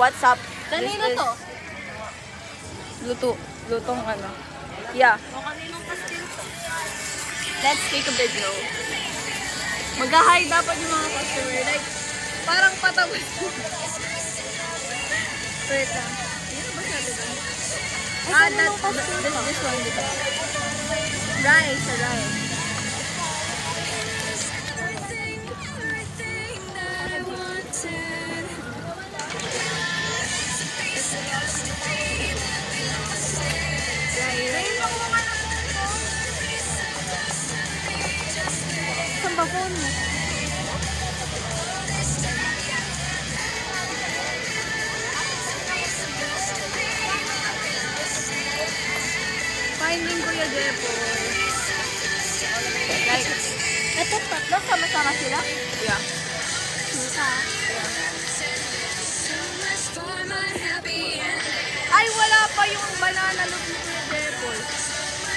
what's up? Kanino to? Lutong ano. Yeah. Kaninong pastil to? Let's take a video. Mag-hi dapat yung mga customer. Like, parang patapos. Wait lang. Ano ba sabi doon? This one dito. Rice. Saan ba phone mo? Finding Kuya Jepo. Guys, eto tatlo sama-sama sila? Yeah. Ay, wala pa yung banana look ni Kuya Jepo.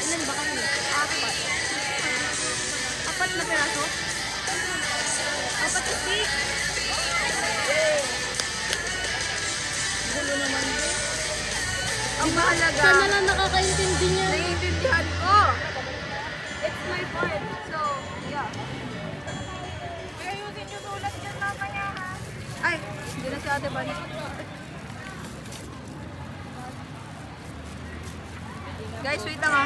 Ilan ba kami? Apat na piraso? Apat na stick? Gulo naman din. Ang mahalaga. Sana lang nakakaintindi niya. Naiintindihan ko. It's my part. So, yeah. Ayusin yung sulat dyan mamaya ha. Ay, hindi na si Ate Bani. Guys, wait lang ha.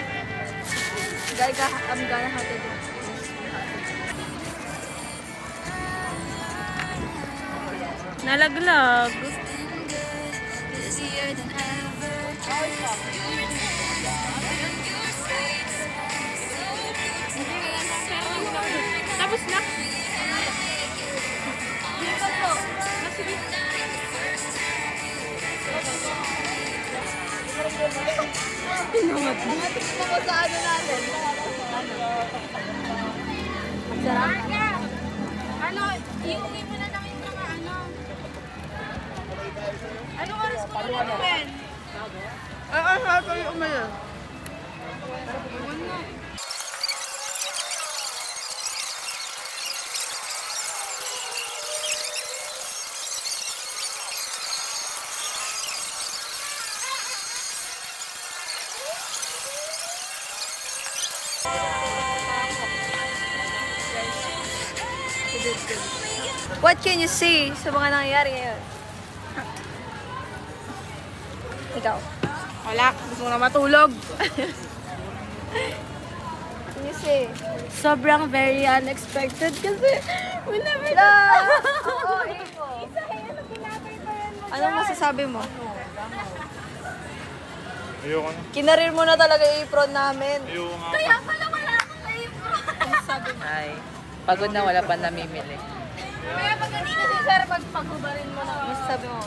Guys, I'm gonna have to do. Nalaglag. Tapos na. Dito po. Matik mo ko sa ano natin. Ang sarap. Ano, iuwi mo na lang yung mga ano. Anong oras mo na gawin? Sarap ko yung umayon. What can you say sa mga nangyayari ngayon? Ikaw. Wala, gusto mo na matulog. Can you say? Sobrang very unexpected kasi we never Oo, Iko. Anong masasabi mo? Ayoko na. Kinarir mo na talaga yung apron namin. Ayoko nga. Kaya pala wala akong tayo. Ay, pagod na wala pa namimili. Kaya pag kanina si Sir, pagpagubarin mo na. Ano masasabi mo?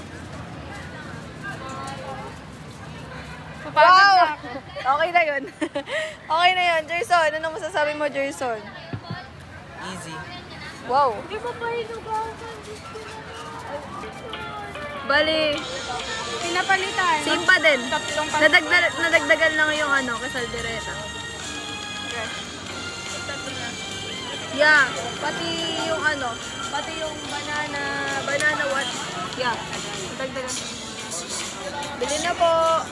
Papagod na ako. Okay na yun. Okay na yun. Jerson, anong masasabi mo, Jerson? Easy. Wow. Di ba pa hinugasan? Bali, Pinapalitan. same pa din. Tatlong Nadagdagan lang yung ano, kasaldereta. Yeah, pati yung ano, pati yung banana what? Yeah, nadagdagan. Bili na po.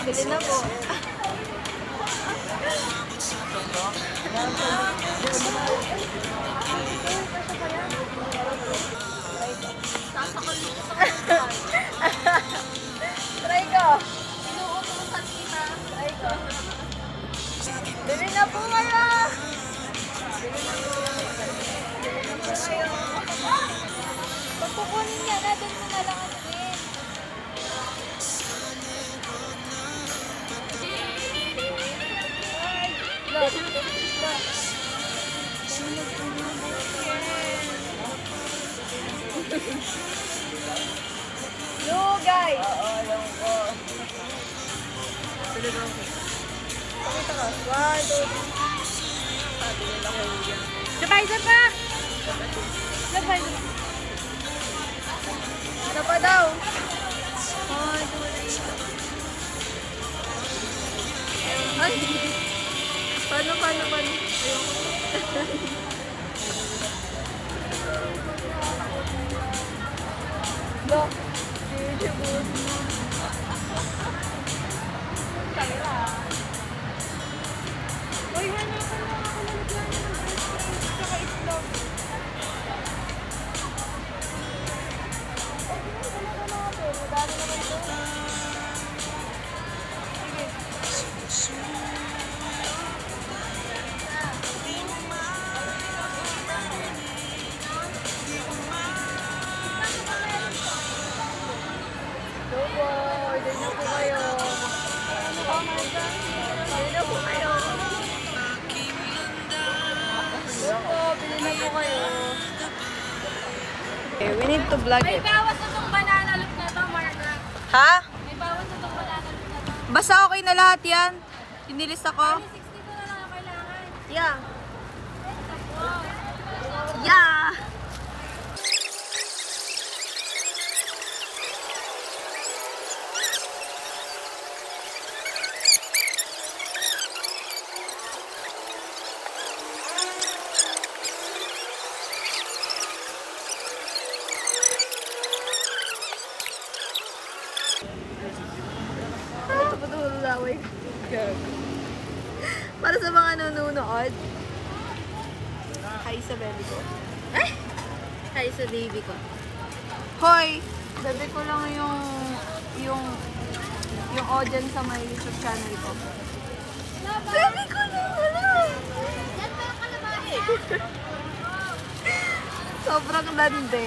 Bili na po. Try ko. Inuutusan kita. Try ko. Bili na po kayo. Pag kukunin niya na, doon mo na lang ano din. Yo, guys. Pakita ka. 1, 2, 3. Sabay, sabay! Sabay. Isa pa daw. 1, 2, 3. Ay. Paano? Ayoko. Go. YouTube. Tangina. Uy, hanapan lang ako ng lagyan ng bread tsaka itlog. Madami naman ito. Go po. Order na po kayo. Oh my God. Order na po kayo. Go po. Bili na po kayo. Okay, we need to vlog May it. bawas na itong banana look na to, Marga. Ha? May bawas na itong banana look na to. Basta okay na lahat yan. Pinilista ko. 60 na lang ang kailangan. Yeah. Yeah. Ito pa ito laway. Para sa mga nanonood. Hi sa baby ko. Hi sa baby ko. Hoy! Bebe ko lang yung audience sa may YouTube channel ko. Bebe ko lang! Wala! Yan ba yung kalabari? Sobrang landi.